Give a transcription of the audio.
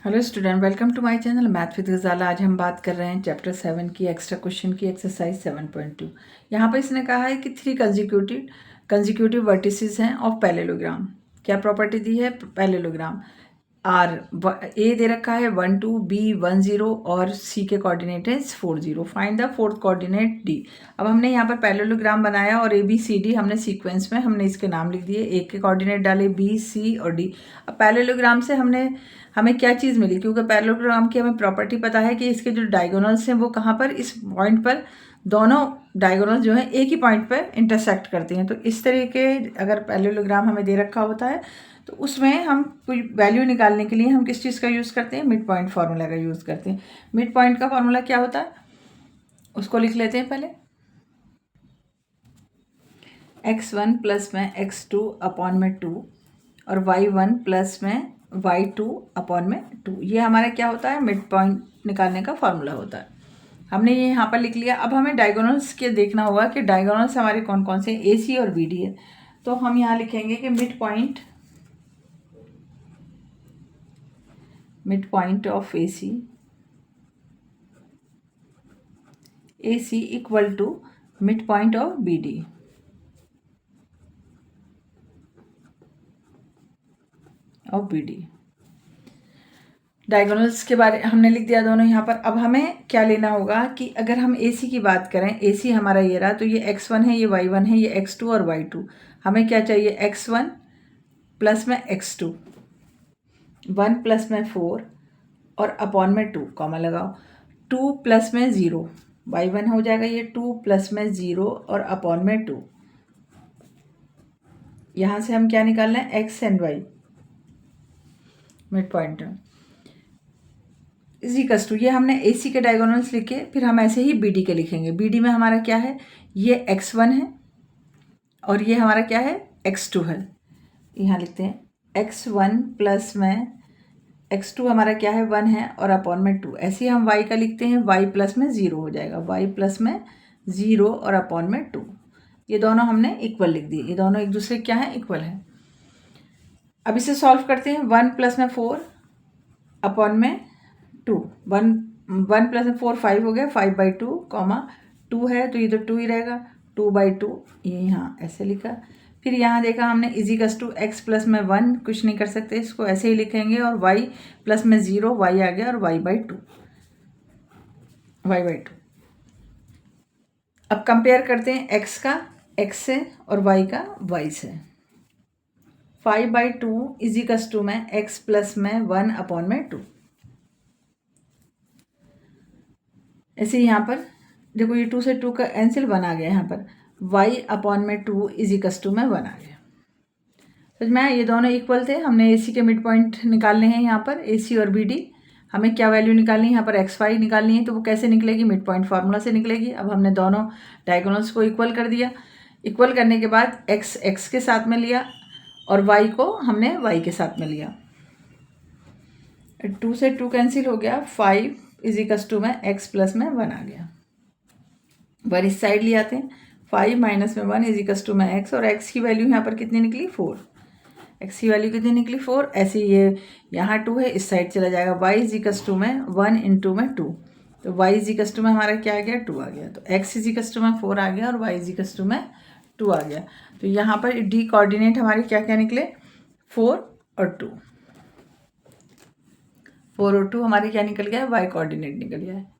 Hello student, welcome to my channel math with Ghazala. आज हम बात कर रहे हैं चैप्टर 7 की एक्स्ट्रा क्वेश्चन की एक्सरसाइज 7.2। यहाँ पर इसने कहा है कि 3 कंजिक्यूटिव वर्टिसेस हैं ऑफ पैरेललोग्राम। क्या प्रॉपर्टी दी है? पैरेललोग्राम आर ए दे रखा है 1 2, बी 1 0 और सी के कोऑर्डिनेट है 4 0। Find the fourth coordinate D. अब हमने यहाँ पर पैरेललोग्राम बनाया और ए बी सी डी हमने सीक्वेंस में हमने इसके नाम लिख दिए। ए के कोऑर्डिनेट डाले बी सी और डी। अब पैरेललोग्राम से हमें क्या चीज़ मिली? क्योंकि पैरेललोग्राम की हमें प्रॉपर्टी पता है कि इसके जो डायगोनल्स हैं वो कहाँ पर, इस पॉइंट पर दोनों डायगोनल्स जो हैं एक ही पॉइंट पर इंटरसेक्ट करते हैं। तो इस तरीके अगर पैरेललोग्राम हमें दे रखा होता है तो उसमें हम कोई वैल्यू निकालने के लिए हम किस चीज़ का यूज़ करते हैं? मिड पॉइंट फार्मूला का यूज़ करते हैं। मिड पॉइंट का फार्मूला क्या होता है उसको लिख लेते हैं पहले। x1 प्लस में x2 अपॉन में 2 और y1 प्लस में y2 अपॉन में 2। ये हमारा क्या होता है? मिड पॉइंट निकालने का फार्मूला होता है। हमने ये यहाँ पर लिख लिया। अब हमें डायगोनल्स के देखना होगा कि डायगोनल्स हमारे कौन कौन से ए सी और बी डी है। तो हम यहाँ लिखेंगे कि mid point of A C equal to mid point of B D. Diagonals के बारे हमने लिख दिया दोनों यहाँ पर। अब हमें क्या लेना होगा कि अगर हम AC की बात करें, AC हमारा ये रहा, तो ये x1 है, ये y1 है, ये x2 और y2। हमें क्या चाहिए? x1 प्लस में x2, 1 प्लस में 4 और अपॉन में 2, कॉमा लगाओ, 2 प्लस में 0, y1 हो जाएगा ये 2 प्लस में 0 और अपॉन में 2। यहाँ से हम क्या निकालना है? x and y mid point equals to, ये हमने AC के डायगोनल्स लिखे, फिर हम ऐसे ही BD के लिखेंगे। BD में हमारा क्या है? ये x1 है और ये हमारा क्या है? x2 है। यहाँ लिखते हैं x1 प्लस में x2 हमारा क्या है? 1 है और अपॉन में 2। ऐसे ही हम y का लिखते हैं, y प्लस में 0 हो जाएगा, y प्लस में 0 और अपॉन में 2। ये दोनों हमने इक्वल लिख दिए, ये दोनों एक दूसरे क्या है? इक्वल है। अब इसे सॉल्व करते हैं। 1 प्लस में 4 अपॉन में 2, 1 प्लस में 4 5 हो गया, 5/2 कॉमा 2 है तो ये तो 2 ही रहेगा, 2/2 ये यहाँ ऐसे लिखा। फिर यहाँ देखा हमने इजिकल्स टू x प्लस में 1, कुछ नहीं कर सकते, इसको ऐसे ही लिखेंगे, और y प्लस में 0, y आ गया और y/2। अब कंपेयर करते हैं x का x से और y का y से। 5/2 इजिकल्स टू में x प्लस में 1 अपॉन में 2। ऐसे यहाँ पर देखो, ये 2 से 2 का कैंसिल 1 आ गया। यहाँ पर y अपॉन में 2 इजिकल्स टू में 1 आ गया। समझ में आया? ये दोनों इक्वल थे। हमने AC के मिड पॉइंट निकालने हैं यहाँ पर, AC और BD। हमें क्या वैल्यू निकालनी है? यहाँ पर XY निकालनी है। तो वो कैसे निकलेगी? मिड पॉइंट फार्मूला से निकलेगी। अब हमने दोनों डायगोनल्स को इक्वल कर दिया। इक्वल करने के बाद x के साथ में लिया और y को हमने y के साथ में लिया। 2 से 2 कैंसिल हो गया, 5 इजिकल्स टू में x प्लस में 1 आ गया। 1 इस साइड ले आते हैं, 5 माइनस में 1 इजिकल्स टू में x, और x की वैल्यू यहाँ पर कितनी निकली? 4। x की वैल्यू कितनी निकली? 4। ऐसे ये यहाँ 2 है, इस साइड चला जाएगा, y इजिकल्स टू में 1 इंटू में 2, तो y इजिकल्स टू में हमारा क्या आ गया? 2 आ गया। तो x इजिकल्स टू में 4 आ गया और y इजिकल्स टू में 2 आ गया। तो यहाँ पर डी कोऑर्डिनेट हमारे क्या क्या निकले? 4 और 2। 4 और 2 हमारे क्या निकल गया? y कोऑर्डिनेट निकल गया है।